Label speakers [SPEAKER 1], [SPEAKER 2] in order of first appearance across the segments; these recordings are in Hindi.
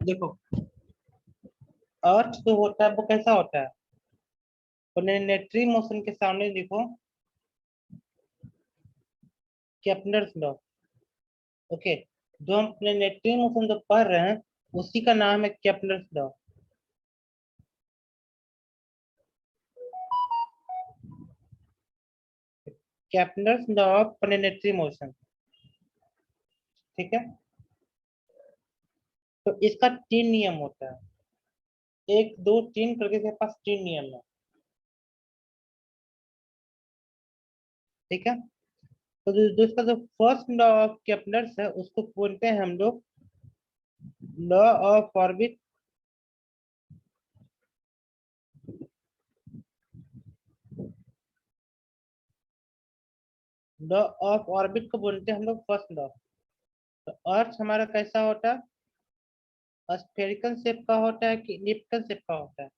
[SPEAKER 1] देखो, अर्थ जो होता है वो कैसा होता है? प्लेनेटरी मोशन के सामने देखो केप्लर्स लॉ। ओके, जो हम प्लेनेटरी मोशन जो पढ़ रहे हैं उसी का नाम है Kepler's law. Kepler's law of planetary motion. ठीक है, तो इसका तीन नियम होता है, एक दो तीन करके इसके पास तीन नियम है। ठीक है, तो जो इसका जो फर्स्ट लॉ ऑफ केप्लर्स है उसको बोलते हैं हम लोग law of orbit. Law of orbit को बोलते हैं हम लोग फर्स्ट लॉ। तो अर्थ हमारा कैसा होता है? स्फेरिकल शेप का होता है कि इलिप्टिकल शेप का होता है?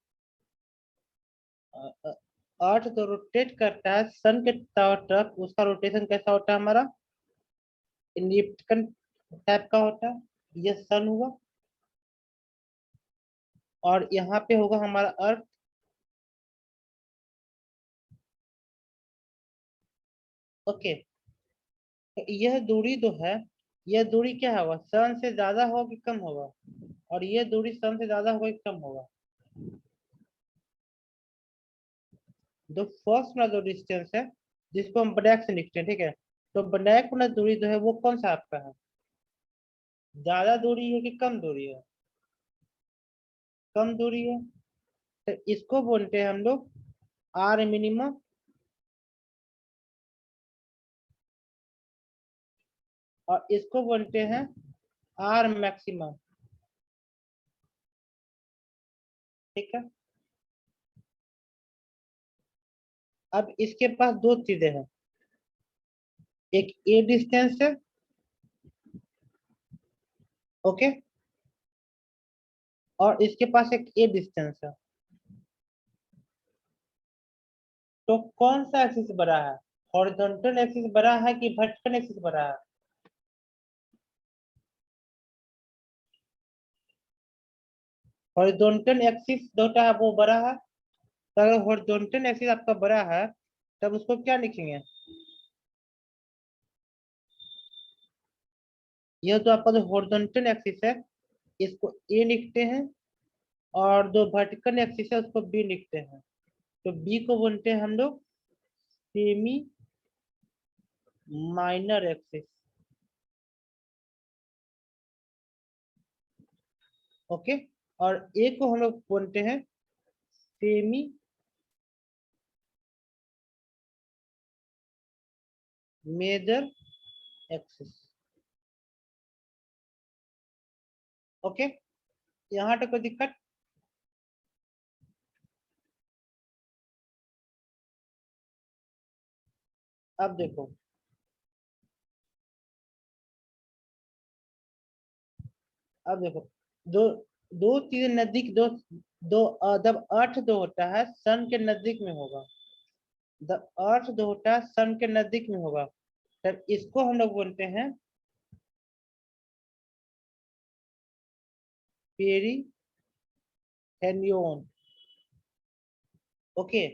[SPEAKER 1] अर्थ जो रोटेट करता है सन के तरफ उसका रोटेशन कैसा होता है हमारा? इलिप्टिकल टाइप का होता है। ये सन हुआ, और यहाँ पे होगा हमारा अर्थ। ओके, तो यह दूरी जो है, यह दूरी क्या होगा? सन से ज्यादा होगा कि कम होगा? और ये दूरी सन से ज्यादा होगा कि कम होगा? जो फर्स्ट वाला जो डिस्टेंस है जिसको हम ब्लैक से लिखते हैं, ठीक है, तो ब्लैक वाला दूरी जो है वो कौन सा आपका है? ज्यादा दूरी है कि कम दूरी है? कम दूरी है, तो इसको बोलते हैं हम लोग आर मिनिमम। और इसको बोलते हैं आर मैक्सिमम। ठीक है, अब इसके पास दो चीजें हैं, एक ए डिस्टेंस है। ओके, और इसके पास एक ए डिस्टेंस है। तो कौन सा एक्सिस बड़ा है? हॉरिजॉन्टल एक्सिस बड़ा है कि वर्टिकल एक्सिस बड़ा है? हॉरिजॉन्टल एक्सिस जो होता है वो बड़ा है। तो अगर हॉरिजॉन्टल एक्सिस आपका बड़ा है तब उसको क्या लिखेंगे? यह जो आपका जो हॉरिजॉन्टल एक्सिस है इसको ए लिखते हैं, और जो वर्टिकल एक्सिस है उसको बी लिखते हैं। तो बी को बोलते हैं हम लोग सेमी माइनर एक्सिस। ओके, और ए को हम लोग बोलते हैं सेमी मेजर एक्सिस। ओके, यहाँ तक कोई दिक्कत? अब देखो, अब देखो, दो दो चीजें नजदीक, दो दो जब अर्थ जो होता है सन के नजदीक में होगा, जब अर्थ जो होता है सन के नजदीक में होगा, तब इसको हम लोग बोलते हैं पेरी हेलियन। ओके,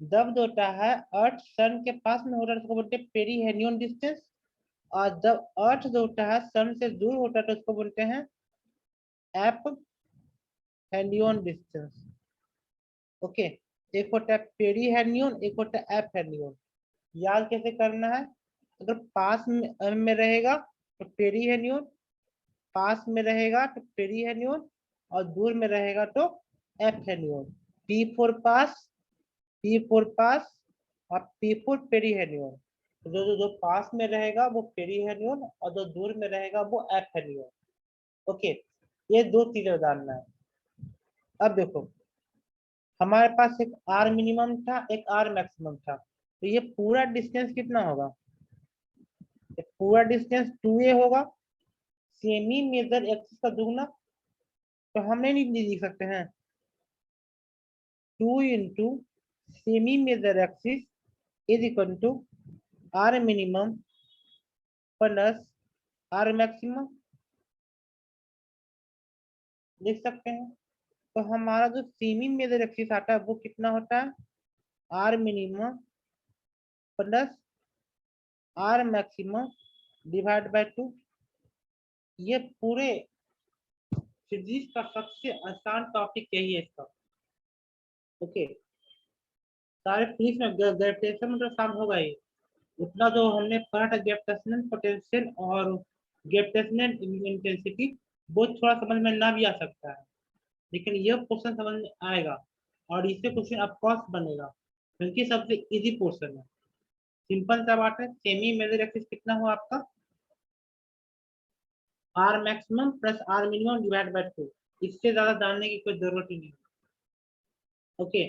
[SPEAKER 1] जब जो होता है अर्थ सन के पास में होता है तो उसको बोलते हैं पेरी हेलियन डिस्टेंस। और जब अर्थ जो होता है सन से दूर होता है तो उसको बोलते हैं एप हेलियन डिस्टेंस। ओके, एक होता है पेरी हेलियन, एक होता है एप हेलियन। याद कैसे करना है? अगर पास में रहेगा तो पेरी हेलियन, पास में रहेगा तो पेरी हेलियन, और दूर में रहेगा तो एप हेलियन। पी फोर पास, पी फोर पास, और पी फोर पेरी हेलियन। जो जो जो पास में रहेगा वो पेरी हेलियन, और जो दूर में रहेगा वो एप हेलियन। ओके, ये दो चीजें जानना है। अब देखो, हमारे पास एक आर मिनिमम था, एक आर मैक्सिमम था, तो ये पूरा डिस्टेंस कितना होगा? ये पूरा डिस्टेंस 2a होगा, सेमी मेजर एक्सिस का दुगना। तो हमने नहीं लिख सकते हैं 2 × semi major axis is equal to R minimum plus R maximum. लिख सकते हैं। तो हमारा जो सेमी मेजर एक्सिस आता है वो कितना होता है, R minimum plus R maximum divide by 2। ये पूरे फिजिक्स का सबसे आसान टॉपिक यही है इसका। ओके, सारे फिजिक्स में ग्रेविटेशन में तो काम होगा ही, उतना जो हमने पढ़ा था ग्रेविटेशनल पोटेंशियल और ग्रेविटेशनल इंटेंसिटी, वो थोड़ा समझ में ना भी आ सकता है, लेकिन ये क्वेश्चन समझ में आएगा और इससे क्वेश्चन ऑफकोर्स बनेगा, क्योंकि सबसे इजी पोर्शन है। सिंपल सा बात है, सेमी मेजर एक्सिस कितना हुआ आपका, R maximum plus R minimum divide by 2। इससे ज्यादा जानने की कोई जरूरत ही नहीं। ओके,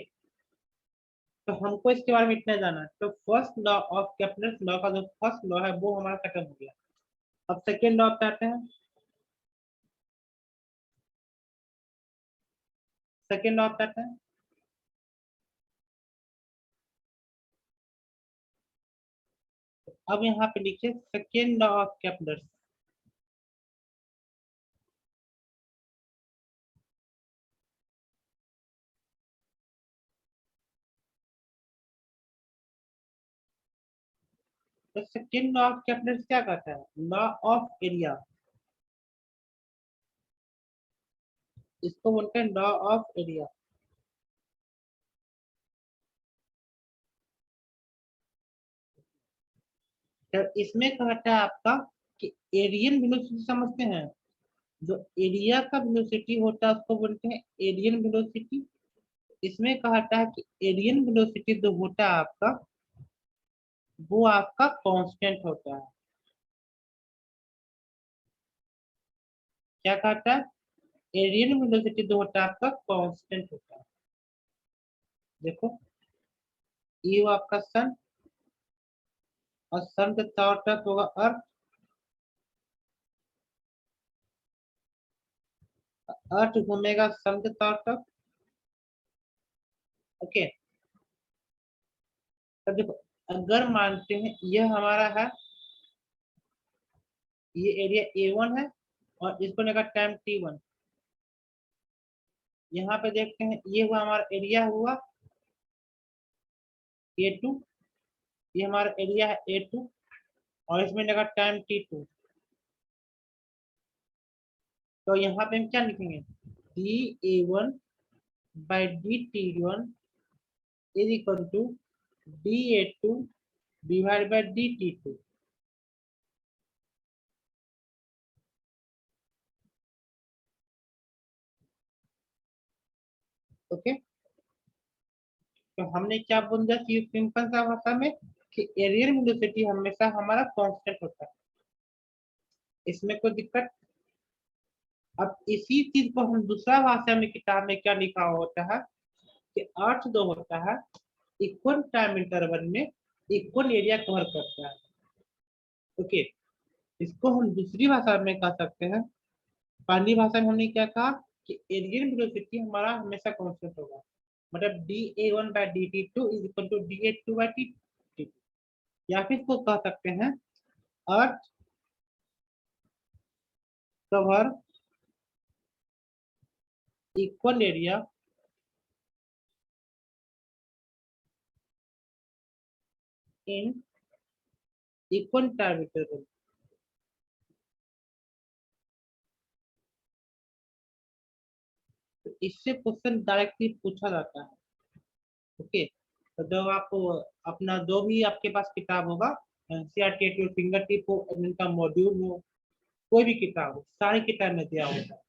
[SPEAKER 1] तो हमको इसके बारे में इतना जाना है। तो first law of Kepler's law का जो फर्स्ट लॉ है वो हमारा खत्म हो गया। अब सेकेंड लॉ पे आते हैं। सेकेंड लॉ पे आते हैं। अब यहाँ पे लिखिए सेकेंड लॉ ऑफ केप्लर्स। तो सेकेंड लॉ ऑफ केप्लर्स क्या कहता है, लॉ ऑफ एरिया, इसको बोलते हैं लॉ ऑफ एरिया। तो इसमें कहता है आपका कि एरियन वेलोसिटी समझते हैं, जो एरिया का वेलोसिटी होता है उसको बोलते हैं एरियन वेलोसिटी। इसमें कहता है कि एरियन वेलोसिटी जो होता है आपका, वो आपका कांस्टेंट होता है। क्या कहता है, एरियन वेलोसिटी जो होता है आपका कांस्टेंट होता है। देखो, ये वो आपका सन, और सन के चारों तरफ होगा अर्थ, अर्थ घूमेगा सन के चारों तरफ। ओके, तो देखो, अगर मानते हैं यह हमारा है, ये एरिया A1 है और इसको लेकर टाइम T1। यहाँ पे देखते हैं ये हुआ हमारा एरिया हुआ A2, ये हमारा एरिया है A2 और इसमें लगा टाइम T2। तो यहाँ पे हम क्या लिखेंगे, dA1 by dt1 is equal to dA2 divide by dt2। Okay, तो हमने क्या बोल दिया कि सिंपल सा भाषा में कि एरियल वेलोसिटी हमेशा हमारा कांस्टेंट होता है, इसमें कोई दिक्कत। अब इसी चीज को हम दूसरा भाषा में किताब में क्या लिखा होता है कि अर्थ जो होता है इक्वल टाइम इंटरवल में इक्वल एरिया कवर करता है। ओके, इसको हम दूसरी भाषा में कह सकते हैं। पहली भाषा में हमने क्या कहा कि एरियल वेलोसिटी हमारा हमेशा कांस्टेंट होगा, मतलब dA1 by dt2 is equal to dA2 by dt। या फिर इसको कह सकते हैं earth cover equal area in equal time interval. तो इससे क्वेश्चन डायरेक्टली पूछा जाता है। ओके, तो जब आप अपना जो भी आपके पास किताब होगा, एनसीईआरटी फिंगर टिप हो, इनका मॉड्यूल हो, कोई भी किताब हो, सारी किताब में दिया होता है।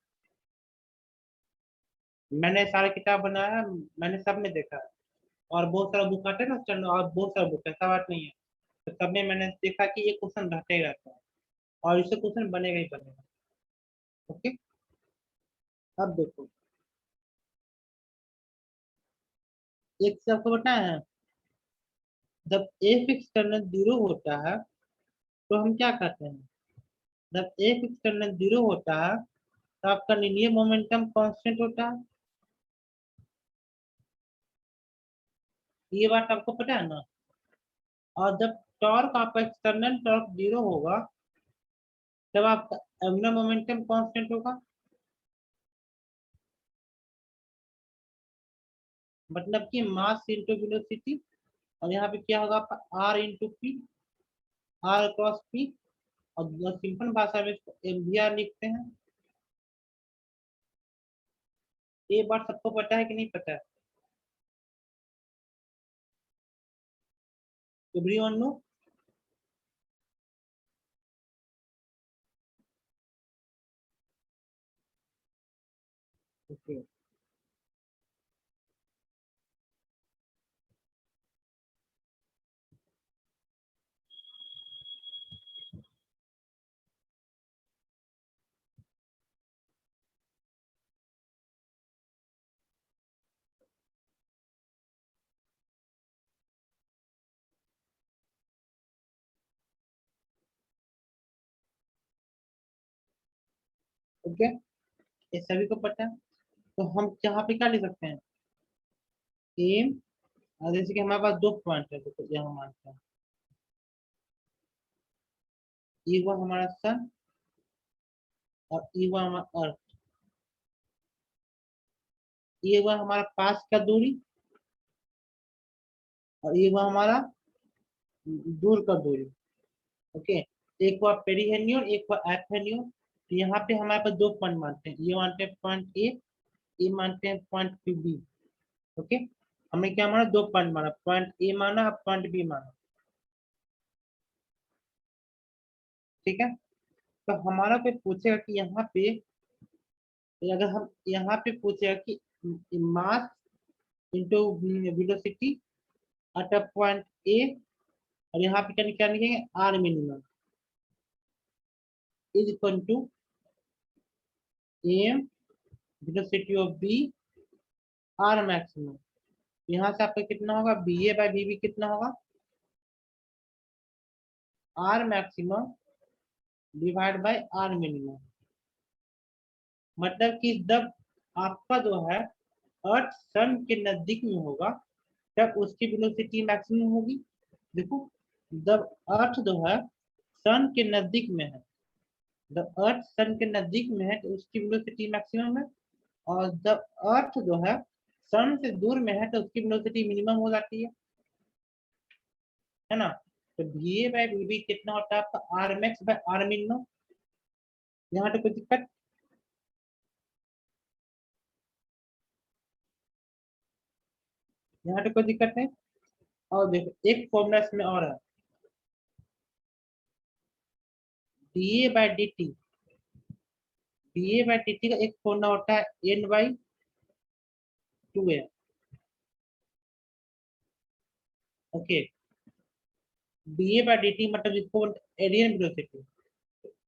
[SPEAKER 1] मैंने सारे किताब बनाया है, मैंने सब में देखा है। और बहुत सारा बुक आते हैं ना चैनल, और बहुत सारा बुक है, ऐसा बात नहीं है। तो सब में मैंने देखा कि ये क्वेश्चन रहता ही रहता है और इससे क्वेश्चन बनेगा ही बनेगा। ओके, अब देखो, एक से आपको बताया है, जब एफ एक्सटर्नल जीरो होता है तो हम क्या करते हैं, जब एफ एक्सटर्नल जीरो होता है तो आपका लीनियर मोमेंटम कांस्टेंट होता है। ये बात आपको पता है ना। और जब टॉर्क आपका एक्सटर्नल टॉर्क जीरो होगा तब आपका एंगुलर मोमेंटम कांस्टेंट होगा। मतलब कि मास इंटू वेलोसिटी, और यहाँ पे क्या होगा आपका R into P, R cross P, और सिंपल भाषा में इसको एमवीआर लिखते हैं। ये बात सबको पता है कि नहीं पता है? Everyone no? ओके। ओके, ये सभी को पता है। तो हम यहाँ पे क्या लिख सकते हैं? एम, जैसे कि हमारे पास दो पॉइंट है, तो यहाँ मानते हैं ये हुआ हमारा सन, और ये हुआ हमारा अर्थ। ये हुआ हमारा पास का दूरी, और ये हुआ हमारा दूर का दूरी। ओके, एक हुआ पेरीहेलियन, एक हुआ एपहेलियन। तो यहाँ पे हमारे पास दो पॉइंट मानते हैं, ये मानते हैं पॉइंट ए, ये मानते हैं पॉइंट बी। ओके, हमने क्या माना? दो पॉइंट माना, पॉइंट ए माना, पॉइंट बी माना। ठीक है, तो हमारा कोई पूछेगा कि यहाँ पे, अगर हम यहाँ पे पूछेगा कि mass into velocity at a point A, और यहाँ पे क्या क्या लिखेंगे? R minimum is equal to M velocity of B R maximum. यहाँ से आपका कितना होगा? B A by B B कितना होगा? R maximum divide by R minimum. मतलब कि जब आपका जो है अर्थ सन के नजदीक में होगा, तब उसकी वेलोसिटी मैक्सिमम होगी। देखो, जब अर्थ जो है सन के नजदीक में है, जब अर्थ सन के नजदीक में है तो उसकी वेलोसिटी मैक्सिमम है, और जब अर्थ जो है सन से दूर में है तो उसकी वेलोसिटी मिनिमम हो जाती है ना? तो V A by V B कितना होता है आपका? R max by R minimum. यहाँ तो कोई दिक्कत, यहाँ तो कोई दिक्कत नहीं। और देखो एक फॉर्मूला इसमें और है, D A by D T. D A by D T का एक फॉर्मूला होता है N by two A. Okay, D A by D T मतलब जिसको एरियल वेलोसिटी,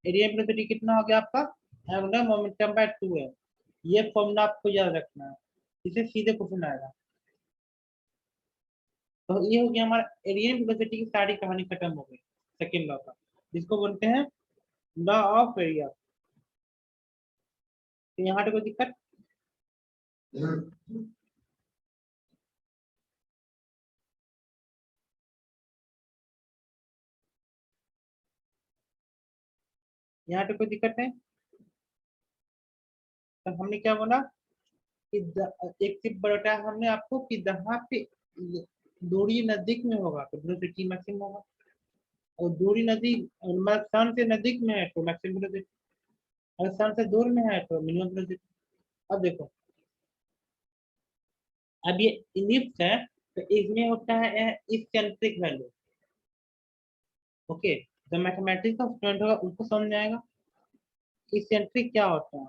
[SPEAKER 1] एरियल वेलोसिटी कितना हो गया आपका? एंगुलर मोमेंटम बाय टू है। ये फॉर्मूला आपको याद रखना है, इसे सीधे क्वेश्चन आएगा। तो ये हो गया हमारा एरियल वेलोसिटी की सारी कहानी खत्म हो गई, सेकंड लॉ का, जिसको बोलते हैं लॉ ऑफ एरिया। तो यहाँ पे कोई दिक्कत? यहाँ पे कोई दिक्कत है? तो हमने क्या बोला कि एक टिप बताया हमने आपको कि जहाँ पे दूरी नजदीक में होगा तो वेलोसिटी मैक्सिमम होगा, और दूरी नजदीक मतलब सन से नजदीक में है तो मैक्सिमम वेलोसिटी, अगर सन से दूर में है तो मिनिमम वेलोसिटी। अब देखो, अब ये इलिप्स है, तो इसमें होता है इसेंट्रिक वैल्यू। ओके, जो मैथमेटिक्स का स्टूडेंट होगा उसको समझ में आएगा इसेंट्रिक क्या होता है,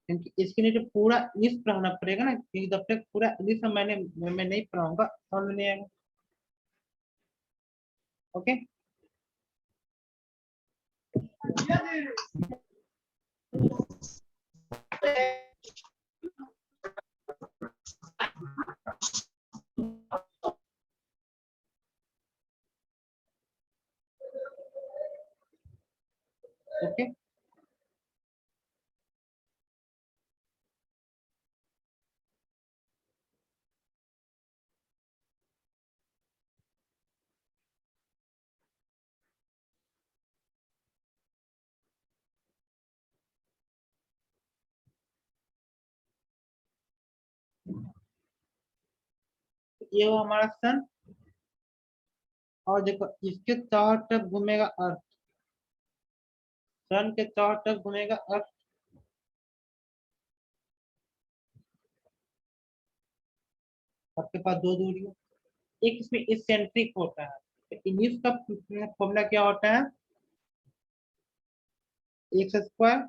[SPEAKER 1] क्योंकि इसके लिए तो पूरा लिस्ट पढ़ाना पड़ेगा ना, क्योंकि जब तक पूरा लिस्ट मैं नहीं पढ़ाऊंगा समझ नहीं आएगा। ओके, ओके, ये वो हमारा सन, और देखो इसके चारों तरफ घूमेगा अर्थ, सन के चारों तरफ घूमेगा अर्थ। आपके पास दो दूरियों, एक इसमें इसेंट्रिक होता है, तो इनिस का फॉर्मूला क्या होता है, X square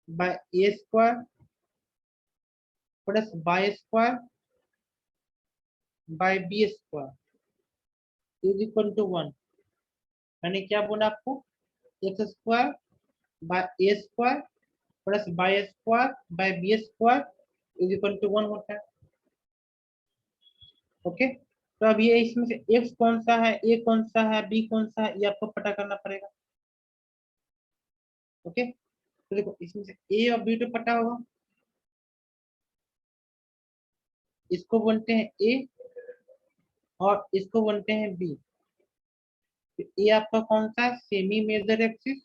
[SPEAKER 1] by A square plus Y square by B square is equal to 1। मैंने क्या बोला आपको, X square by A square plus Y square by B square is equal to 1 होता है। ओके, तो अब ये इसमें से एक्स कौन सा है, ए कौन सा है, बी कौन सा है, ये आपको पता करना पड़ेगा। ओके, तो देखो इसमें से ए और बी तो पता होगा, इसको बोलते हैं ए और इसको बोलते हैं बी। तो ए आपका कौन सा है, सेमी मेजर एक्सिस,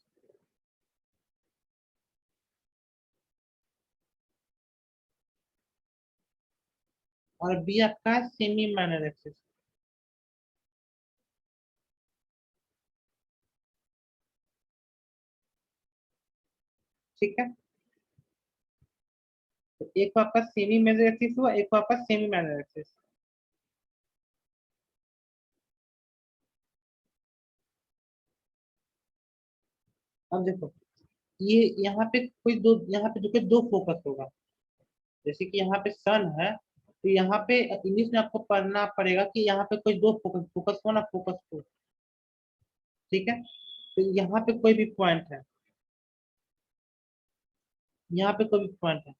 [SPEAKER 1] और बी आपका है सेमी माइनर एक्सिस। ठीक है, तो एक को आपका सेमी मेजर एक्सिस हुआ, एक को आपका सेमी माइनर एक्सिस। अब देखो ये यहाँ पे कोई दो, यहाँ पे देखो दो फोकस होगा, जैसे कि यहाँ पे सन है, तो यहाँ पे इंग्लिश में आपको पढ़ना पड़ेगा कि यहाँ पे कोई दो फोकस, फोकस को ना फोकस को। ठीक है, तो यहाँ पे कोई भी पॉइंट है, यहाँ पे कोई भी पॉइंट है,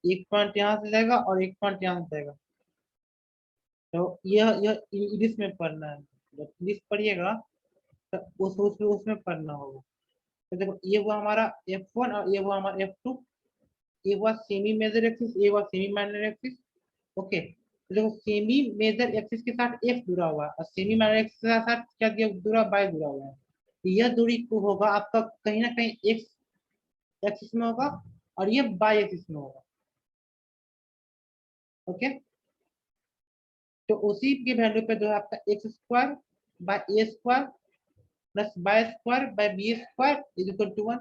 [SPEAKER 1] एक पॉइंट यहाँ से जाएगा और एक पॉइंट यहाँ से जाएगा, तो यह इंग्लिश में पढ़ना है। जब इंग्लिश पढ़िएगा तो उसमें पढ़ना होगा। तो देखो ये हुआ हमारा F1 और ये हुआ हमारा F2, ये हुआ सेमी मेजर एक्सिस, ये हुआ सेमी माइनर एक्सिस। ओके, तो देखो सेमी मेजर एक्सिस के साथ एक्स जुड़ा हुआ है और सेमी माइनर एक्सिस के साथ क्या दिया जुड़ा, बाय जुड़ा हुआ है। तो यह दूरी को होगा आपका कहीं ना कहीं एक्स एक्सिस में होगा और ये बाय एक्सिस में होगा। ओके, तो उसी के वैल्यू पे जो है आपका X square by A square plus Y square by B square is equal to 1।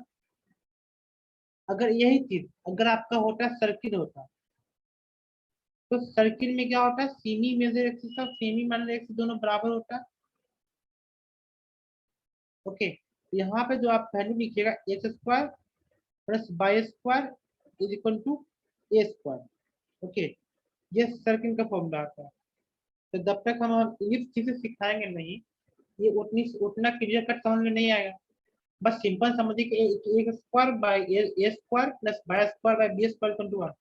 [SPEAKER 1] अगर यही चीज अगर आपका होता सर्किल होता, तो सर्किल में क्या होता है, सेमी मेजर एक्सिस और सेमी माइनर एक्सिस दोनों बराबर होता है। ओके, यहाँ पे जो आप वैल्यू लिखिएगा X square plus Y square is equal to A square. Okay, ये सर्किल का फॉर्मूला आता है। तो जब तक हम ये चीजें सिखाएंगे नहीं, ये उतना क्लियर कट समझ में नहीं आएगा। बस सिंपल समझिए कि X square by A square plus Y square by B square equal to 1।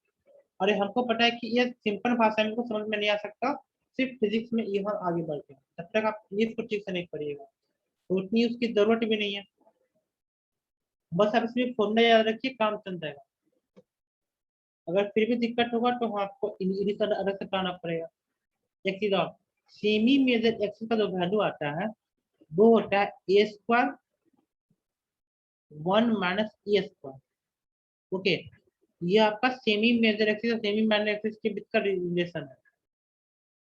[SPEAKER 1] और ये हमको पता है कि ये सिंपल भाषा में को समझ में नहीं आ सकता, सिर्फ फिजिक्स में ये हम आगे बढ़ते हैं। तब तक आप ये कुछ ठीक से नहीं पढ़िएगा, तो उतनी उसकी जरूरत भी नहीं है। बस आप इसमें फॉर्मूला याद रखिए, काम चल जाएगा। अगर फिर भी दिक्कत होगा तो हम आपको इंग्लिश अलग से पढ़ाना पड़ेगा। एक चीज और, सेमी मेजर एक्सिस का जो वैल्यू आता है वो होता है ए स्क्वायर 1 माइनस ए स्क्वायर। ओके, ये आपका सेमी मेजर एक्सिस और सेमी माइनर एक्सिस के बीच का रिलेशन है।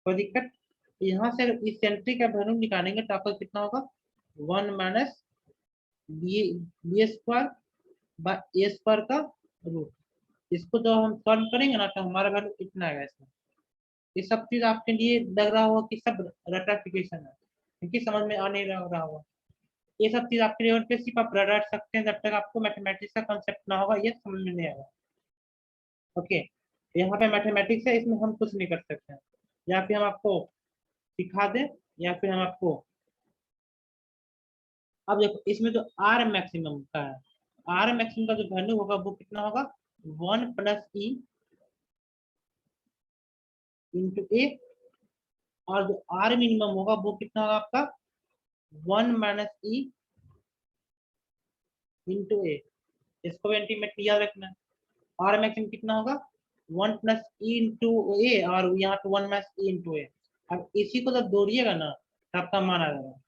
[SPEAKER 1] कोई दिक्कत, यहाँ से इसेंट्रिक का वैल्यू निकालेंगे तो आपका कितना होगा, 1 minus B B square by A square का रूट। इसको जब हम सॉल्व करेंगे ना तो हमारा वैल्यू कितना आएगा इसमें। ये सब चीज आपके लिए लग रहा होगा कि सब रटाफिकेशन है, क्योंकि समझ में आ नहीं रहा होगा। ये सब चीज आपके लेवल पे सिर्फ आप रट सकते हैं, जब तक आपको मैथमेटिक्स का कंसेप्ट ना होगा ये समझ में नहीं आएगा। ओके, यहाँ पे मैथमेटिक्स है, इसमें हम कुछ नहीं कर सकते हैं, या फिर हम आपको सिखा दें या फिर हम आपको। अब देखो इसमें जो आर मैक्सिमम का है, आर मैक्सिमम का जो वैल्यू होगा वो कितना होगा, 1 प्लस ई इंटू ए, और जो आर मिनिमम होगा वो कितना होगा आपका, 1 माइनस ई इंटू ए। इसको भी अल्टीमेटली याद रखना है। आर मैक्सिमम कितना होगा, 1 प्लस ई इंटू ए, और यहाँ पे 1 माइनस ई इंटू ए। अब इसी को जब जोड़िएगा ना तो आपका मान आ जाएगा।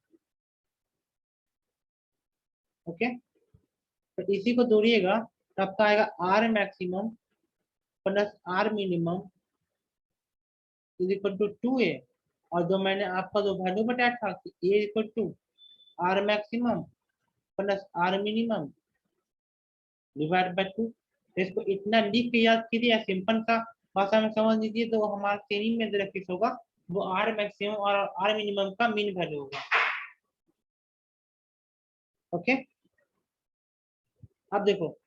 [SPEAKER 1] ओके, तो इसी को जोड़िएगा तो आपका आएगा R maximum plus R minimum is equal to 2a, और जो मैंने आपका जो वैल्यू बताया था कि a equal to R maximum plus R minimum divide by 2। इसको इतना लिख के याद कीजिए, सिंपल सा भाषा में समझ लीजिए, तो हमारा थ्योरी में जो फिक्स होगा वो आर मैक्सिमम और आर मिनिमम का मीन वैल्यू होगा। ओके, अब देखो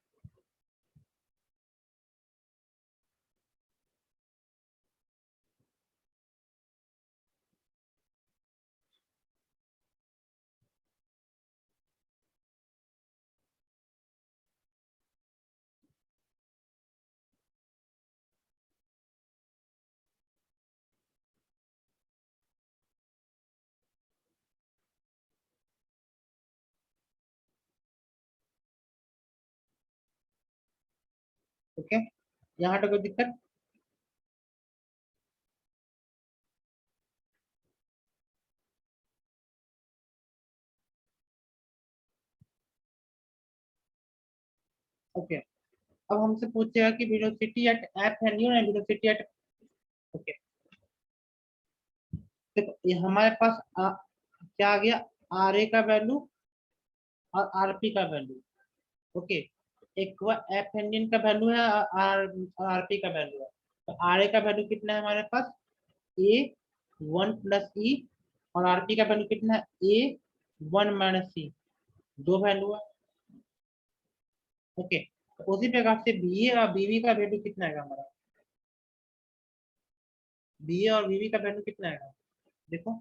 [SPEAKER 1] ओके, यहाँ तो कोई दिक्कत। ओके, अब हमसे पूछेगा कि वेलोसिटी एट एफ है न्यू है वेलोसिटी एट। ओके, देखो ये हमारे पास क्या आ गया, आर ए का वैल्यू और आर पी का वैल्यू। ओके, एक एफ इंजन का वैल्यू है, आर आर पी का वैल्यू है। तो आर ए का वैल्यू कितना है हमारे पास, ए 1 + ई, और आर पी का वैल्यू कितना है, ए 1 - सी, दो वैल्यू है। ओके, तो उसी प्रकार से बी ए और बीवी का वैल्यू कितना है हमारा, बी ए और बीवी का वैल्यू कितना है, देखो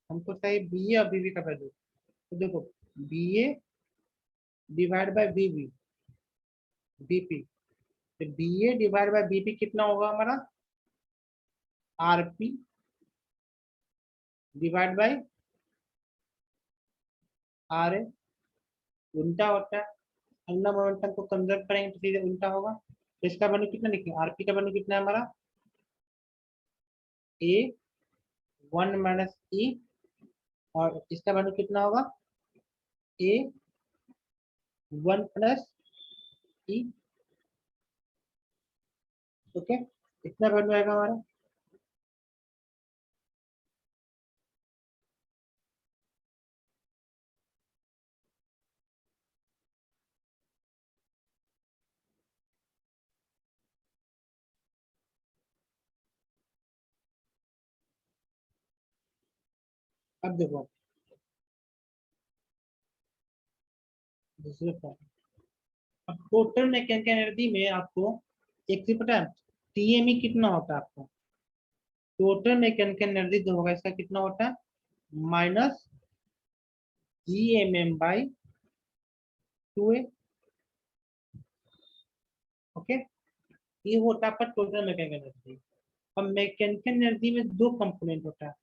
[SPEAKER 1] हमको चाहिए बी ए और बीवी का वैल्यू। तो देखो B A divide by BV BP, तो B A divide by BP कितना होगा हमारा, RP divide by R A, उल्टा होता है। अंडर मोमेंटम को कंजर्व करेंगे तो सीधे उल्टा होगा। तो इसका वैल्यू कितना लिखेंगे, आरपी का वैल्यू कितना है हमारा, ए 1 - ई, और इसका वैल्यू कितना होगा, ए 1 + ई। ओके, इतना वैल्यू आएगा हमारा। अब देखो दूसरे प्रॉब्लम, अब टोटल मैकेनिकल एनर्जी में आपको एक चीज पता है, टीएमई कितना होता है आपको, टोटल मैकेनिकल एनर्जी जो होगा इसका कितना होता है, -GMM/2a। ओके, ये होता है आपका टोटल मैकेनिकल एनर्जी। अब मैकेनिकल एनर्जी में दो कंपोनेंट होता है,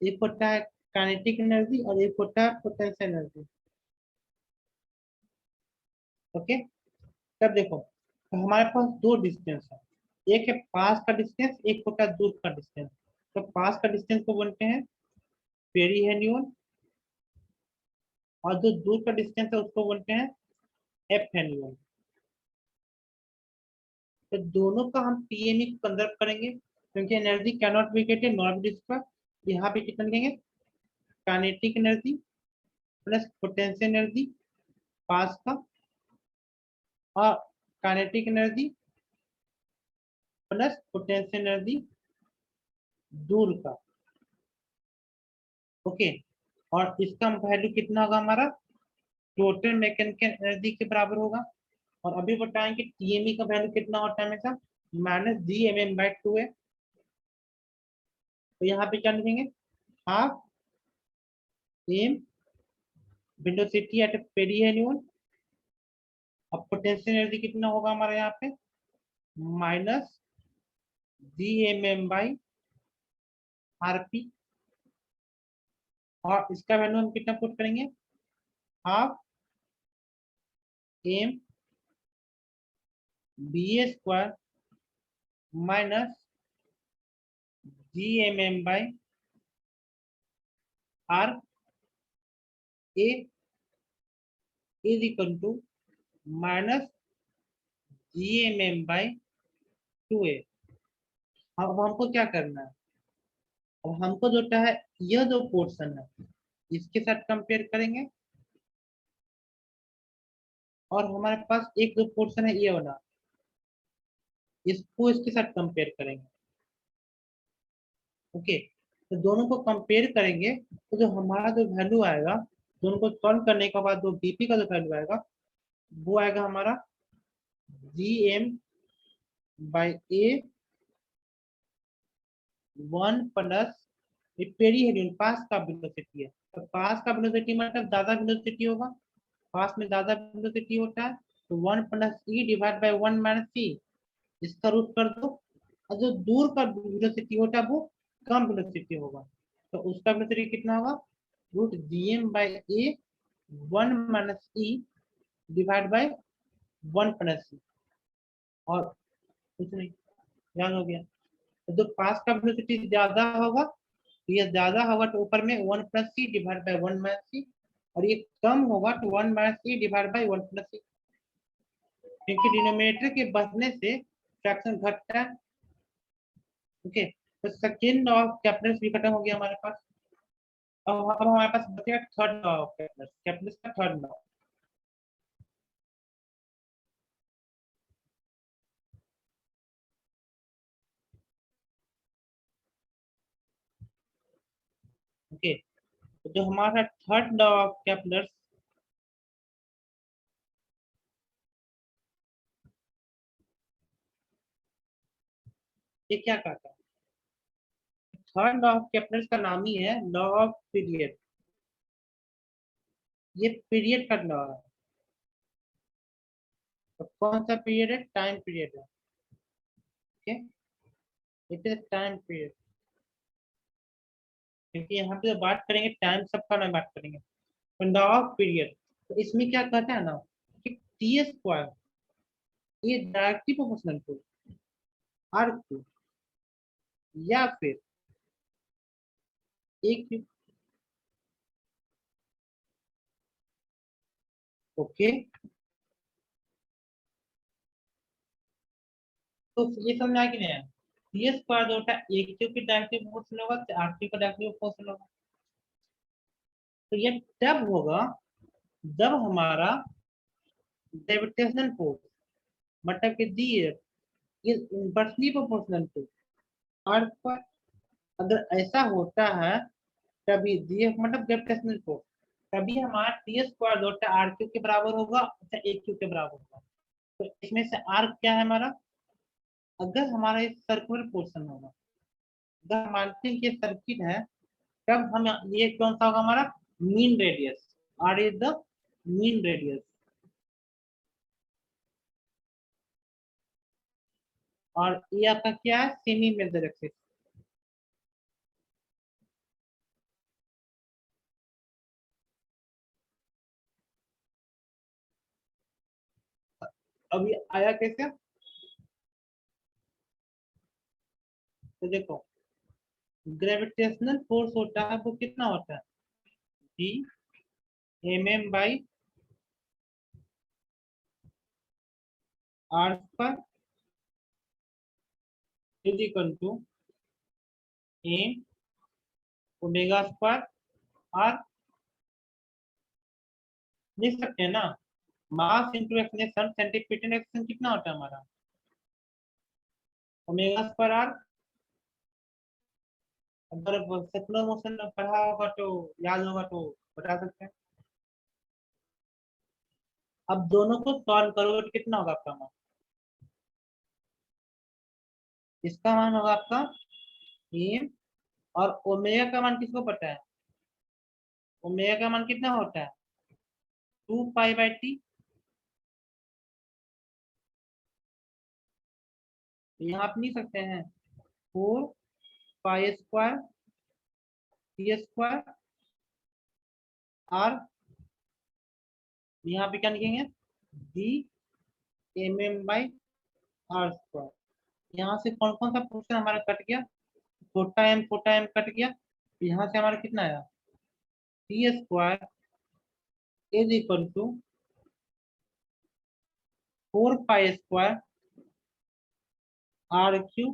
[SPEAKER 1] एक होता है काइनेटिक एनर्जी और एक होता है पोटेंशियल एनर्जी। ओके, तब देखो तो हमारे पास दो डिस्टेंस है, एक है पास का डिस्टेंस, एक होता है दूर का डिस्टेंस। तो पास का डिस्टेंस को बोलते हैं पेरीहेलियन, और जो दूर का डिस्टेंस है उसको बोलते हैं एफहेलियन। तो दोनों का हम पीएमई को कंजर्व करेंगे, क्योंकि energy can not be created not be destroyed. यहाँ पे कितना लिखेंगे, kinetic energy plus potential energy पास का, और kinetic energy plus potential energy दूर का। ओके, और इसका वैल्यू कितना होगा हमारा, टोटल मैकेनिकल एनर्जी के बराबर होगा। और अभी बताएं कि टीएमई का वैल्यू कितना होता है हमेशा, -GMM/2 है। तो यहाँ पे क्या लिखेंगे, half M velocity at perihelion, अब पोटेंशियल एनर्जी कितना होगा हमारे यहाँ पे, -GMM/आरपी, और इसका वैल्यू हम कितना पुट करेंगे, हाफ एम BA² -GMM/आर A is equal to GMM/2A। अब हमको क्या करना है, अब हमको जो है यह जो पोर्शन है इसके साथ कंपेयर करेंगे, और हमारे पास एक जो पोर्शन है ये वाला, इसको इसके साथ कंपेयर करेंगे। ओके, तो दोनों को कंपेयर करेंगे तो जो हमारा जो वैल्यू आएगा, दोनों को सॉल्व करने के बाद जो बीपी का जो वैल्यू आएगा वो आएगा हमारा GM/A 1 प्लस पेरीहेलियन पास का वेलोसिटी है, तो पास का वेलोसिटी मतलब ज्यादा वेलोसिटी होगा, पास में ज्यादा वेलोसिटी होता है, तो 1 plus E divide by 1 minus C, इसका रूट कर दो। और जो दूर का वेलोसिटी होता है वो कम वेलोसिटी होगा, तो उसका वेलोसिटी कितना होगा, root GM/A 1 minus E divide by 1 plus C, और कुछ नहीं, याद हो गया। तो जो पास का वेलोसिटी ज्यादा होगा, तो ये ज्यादा होगा तो ऊपर में 1 plus C divide by 1 minus C, और ये कम होगा तो 1 minus C divide by 1 plus C, क्योंकि डिनोमिनेटर के बढ़ने से फ्रैक्शन घटता है। ओके, तो सेकेंड ऑफ कैपिटल्स भी खत्म हो गया हमारे पास। अब हमारे पास बचेगा third law of Capitals, Capitals का थर्ड लॉ। ओके, तो जो हमारा थर्ड लॉ ऑफ कैपिटल्स, ये क्या कहता है, थर्ड लॉ ऑफ कैपिटल्स का नाम ही है लॉ ऑफ पीरियड। ये पीरियड का लॉ है, तो कौन सा पीरियड है, टाइम पीरियड है। Okay, it is time period, क्योंकि यहाँ पे जो बात करेंगे टाइम सबका ना बात करेंगे, तो लॉ ऑफ पीरियड, तो इसमें क्या कहता है ना कि टी स्क्वायर ये directly proportional to R cube, या फिर ए क्यू। ओके, तो ये समझ में आया कि नहीं आया, टी स्क्वायर जो होता है ए क्यू की डायरेक्टली प्रोपोर्शनल होगा, तो आर क्यू का डायरेक्टली प्रोपोर्शनल होगा। तो ये तब होगा जब हमारा ग्रेविटेशनल फोर्स, मतलब कि the is inversely proportional to earth पर। अगर ऐसा होता है तभी दी मतलब ग्रेविटेशनल फोर्स, तभी हमारा टी स्क्वायर जो है आर क्यू के बराबर होगा, ए क्यू के बराबर होगा। तो इसमें से आर क्या है हमारा, अगर हमारा एक सर्कुलर पोर्शन होगा, अगर हम मानते हैं कि सर्किट है, तब हम ये कौन सा होगा हमारा mean radius, R is the mean radius, और ये आपका क्या है, सेमी मेजर एक्सिस। अब ये आया कैसे, तो देखो ग्रेविटेशनल फोर्स होता है वो कितना होता है, जी MM/r पर is equal to M omega square R, लिख सकते हैं ना, mass into acceleration centimetre action कितना होता है हमारा, ओमेगा स्क्वायर आर। अगर सेकुलर मोशन में पढ़ा होगा तो याद होगा तो बता सकते हैं। अब दोनों को सॉल्व करोगे तो कितना होगा आपका मान, इसका मान होगा आपका एम, और ओमेगा का मान किसको पता है, ओमेगा का मान कितना होता है 2 पाई/t। यहाँ आप लिख सकते हैं 4 pi square T square R, यहाँ पे क्या लिखेंगे GMM/r²। यहाँ से कौन कौन सा पोर्शन हमारा कट गया, छोटा एम कट गया, यहाँ से हमारा कितना आया, T square is equal to 4 pi square R cube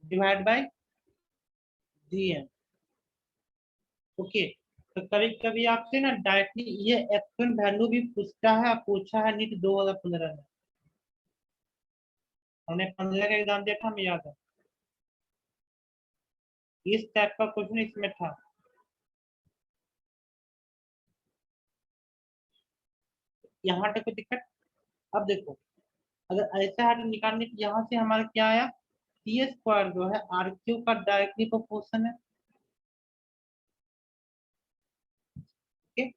[SPEAKER 1] divide by G M. Okay, तो कभी कभी आपसे ना डायरेक्टली ये एक्चुअल वैल्यू भी पूछता है, पूछा है नीट 2015 में। हमने 15 का एग्जाम दिया था, हमें याद है, इस टाइप का क्वेश्चन इसमें था। यहाँ तक कोई दिक्कत? अब देखो, अगर ऐसा है तो निकालने की, यहाँ से हमारा क्या आया, सी स्क्वायर जो है आर क्यू का डायरेक्टली प्रोपोर्शन है। ओके,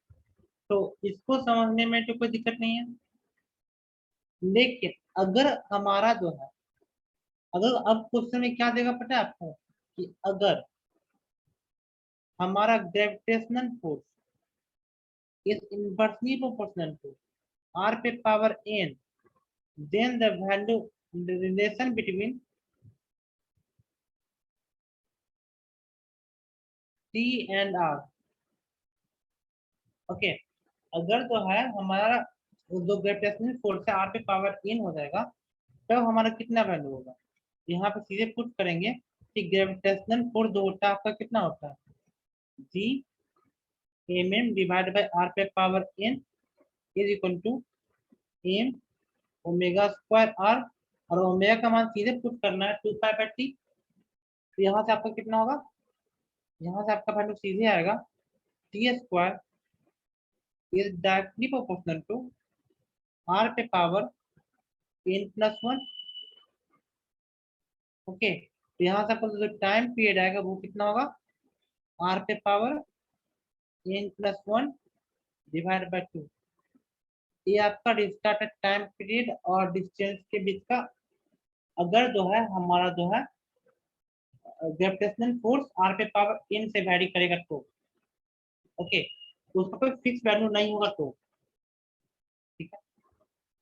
[SPEAKER 1] तो इसको समझने में तो कोई दिक्कत नहीं है। लेकिन अगर हमारा जो है, अगर अब क्वेश्चन में क्या देगा पता है आपको, कि अगर हमारा gravitational force is inversely proportional to r पे power n, then the value, the relation between t and r। Okay, अगर जो है हमारा जो ग्रेविटेशनल फोर्स है r पे पावर n हो जाएगा, तब हमारा कितना वैल्यू होगा। यहाँ पे सीधे पुट करेंगे कि ग्रेविटेशनल फोर्स जो होता है आपका कितना होता है, G M M divide by R पे power n is equal to M omega square R, और ओमेगा का मान सीधे पुट करना है 2 पाई बाई टी। तो यहाँ से आपका कितना होगा, यहाँ से आपका वैल्यू सीधे आएगा T square is directly proportional to R पे पावर n+1। ओके, तो यहाँ से आपका जो टाइम पीरियड आएगा वो कितना होगा, आर पे पावर n+1 डिवाइड बाई 2। ये आपका रिस्टार्ट टाइम पीरियड और डिस्टेंस के बीच का, अगर जो है हमारा जो है ग्रेविटेशनल फोर्स आर पे पावर n से वैरी करेगा तो। ओके, तो उसका कोई फिक्स वैल्यू नहीं होगा तो। ठीक है,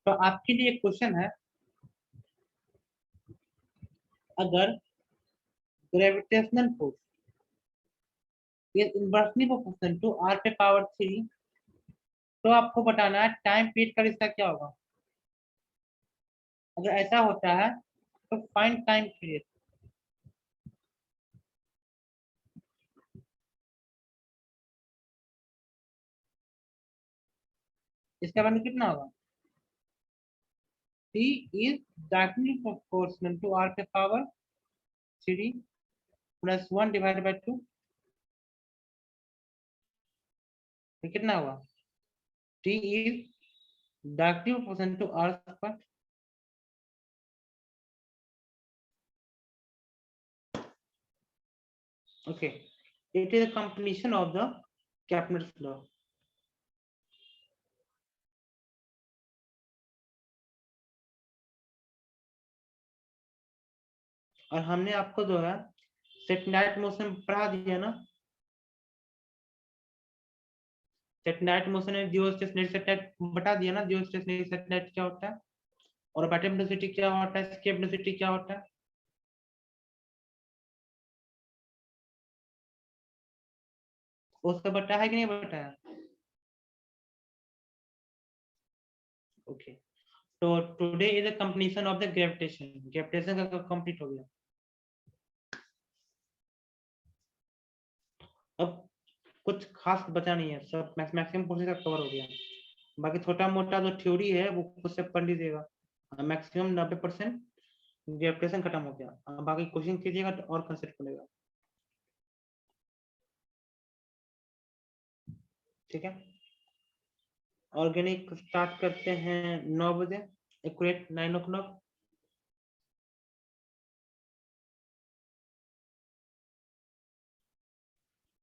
[SPEAKER 1] तो आपके लिए एक क्वेश्चन है, अगर gravitational force is inversely proportional to R पे पावर 3, तो आपको बताना है टाइम पीरियड का रिश्ता क्या होगा। अगर ऐसा होता है तो फाइंड टाइम पीरियड। इसका वैल्यू कितना होगा, t is directly proportional to r पे पावर 3 प्लस 1 डिवाइड बाई 2। तो कितना होगा, t is directly proportional to r square. Okay, it is a completion of the Kepler's law। और हमने आपको जो है सेटेलाइट मोशन पढ़ा दिया ना, सेटेलाइट मोशन में जियो स्टेशनरी सेटेलाइट बता दिया ना, जियो स्टेशनरी सेटेलाइट क्या होता है, और बैटरी वेलोसिटी क्या होता है, एस्केप वेलोसिटी क्या होता है। उसका बताया है कि नहीं बताया। ओके, तो today is the completion of the gravitation, gravitation का कंप्लीट हो गया। अब कुछ खास बचा नहीं है, सब मैक्सिमम पोर्शन का कवर हो गया। बाकी छोटा मोटा जो थ्योरी है वो खुद से पढ़ लीजिएगा। मैक्सिमम 90% ग्रेविटेशन खत्म हो गया। बाकी क्वेश्चन कीजिएगा तो और कंसेप्ट बनेगा। ठीक है, ऑर्गेनिक स्टार्ट करते हैं 9 बजे, एक्यूरेट 9 o'clock।